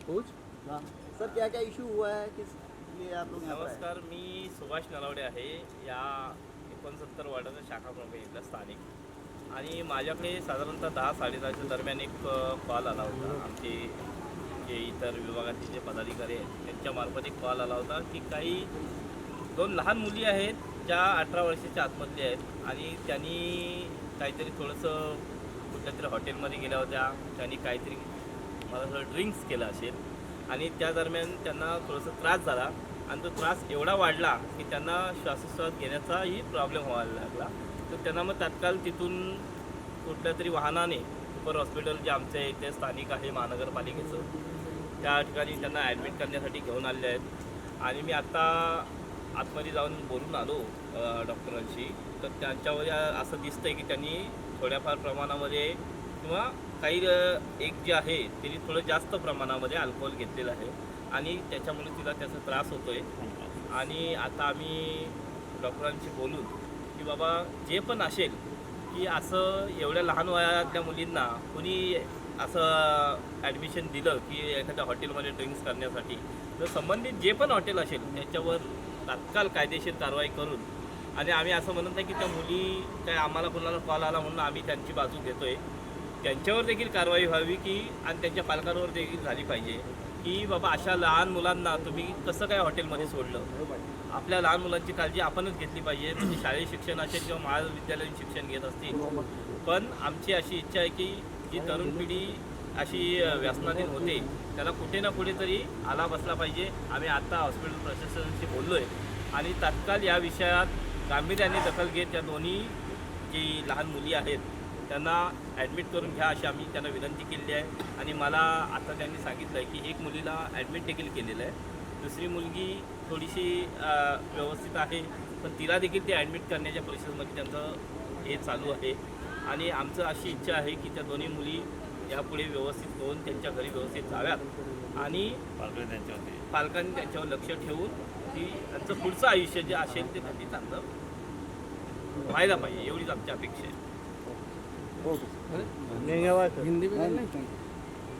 Coach हाँ sir, क्या क्या इशू हुआ है, किस लिए आप लोग यहाँ पर आए? नमस्कार, मी सुभाष नलावडे आहे. या 69 वार्डाचा शाखा प्रमुख इथला स्थानिक. आणि माझ्याकडे साधारणतः 10-10:30च्या दरम्यान एक कॉल आला होता. आमचे जे इतर विभागाचे जे पदाधिकारी आहेत त्यांच्यामार्फत एक कॉल आला होता की काही 2 लहान मुली आहेत ज्या 18 वर्षाच्या आतमधल्या आहेत आणि त्यांनी काहीतरी थोडंसं कुठल्यातरी हॉटेलमध्ये गेल्या होत्या. त्यांनी काहीतरी मला थोडं ड्रिंक्स केलं असेल आणि त्या दरम्यान त्यांना थोडंसं त्रास झाला आणि तो त्रास एवढा वाढला की त्यांना श्वासोच्छ्वास घेण्याचाही प्रॉब्लेम व्हायला लागला. तर त्यांना मग तात्काळ तिथून कुठल्या तरी वाहनाने सुपर हॉस्पिटल जे आमच्या इथे स्थानिक आहे महानगरपालिकेचं, त्या ठिकाणी त्यांना ॲडमिट करण्यासाठी घेऊन आलेले आहेत. आणि मी आत्ता आतमध्ये जाऊन बोलून आलो डॉक्टरांशी. तर त्यांच्यावर असं दिसतं आहे की त्यांनी थोड्याफार प्रमाणामध्ये किंवा काही एक जे आहे त्यांनी थोडं जास्त प्रमाणामध्ये अल्कोहोल घेतलेलं आहे आणि त्याच्यामुळे तिला त्याचा त्रास होतो आहे. आणि आता आम्ही डॉक्टरांशी बोलून की बाबा जे पण असेल की असं एवढ्या लहान वयातल्या मुलींना कोणी असं ॲडमिशन दिलं की एखाद्या हॉटेलमध्ये ड्रिंक्स करण्यासाठी, तर संबंधित जे पण हॉटेल असेल त्याच्यावर तात्काळ कायदेशीर कारवाई करून, आणि आम्ही असं म्हणत नाही की त्या मुली काय आम्हाला कोणाला कॉल आला म्हणून आम्ही त्यांची बाजू घेतो आहे, त्यांच्यावर देखील कारवाई व्हावी की आणि त्यांच्या पालकांवर देखील झाली पाहिजे की बाबा अशा लहान मुलांना तुम्ही कसं काय हॉटेलमध्ये सोडलं. आपल्या लहान मुलांची काळजी आपणच घेतली पाहिजे. म्हणजे शालेय शिक्षण असेल किंवा महाविद्यालयीन शिक्षण घेत असतील, पण आमची अशी इच्छा आहे की जी तरुण पिढी अशी व्यसनाधीन होते त्याला कुठे ना कुठेतरी आला बसला पाहिजे. आम्ही आत्ता हॉस्पिटल प्रशासनाशी बोललो आहे आणि तात्काळ या विषयात गांभीर्याने दखल घेत त्या दोन्ही जी लहान मुली आहेत त्यांना ॲडमिट करून घ्या अशी आम्ही त्यांना विनंती केली आहे. आणि मला आता त्यांनी सांगितलं आहे की एक मुलीला ॲडमिट देखील केलेलं आहे, दुसरी मुलगी थोडीशी व्यवस्थित आहे, पण तिला देखील ते ॲडमिट करण्याच्या प्रोसेसमध्ये त्यांचं हे चालू आहे. आणि आमचं अशी इच्छा आहे की त्या दोन्ही मुली यापुढे व्यवस्थित होऊन त्यांच्या घरी व्यवस्थित जाव्यात आणि पालकांनी त्यांच्यावर लक्ष ठेवून की त्यांचं पुढचं आयुष्य जे असेल ते त्यांनी चांगलं व्हायला पाहिजे, एवढीच आमची अपेक्षा आहे. धन्यवाद. हिंदी में करना है?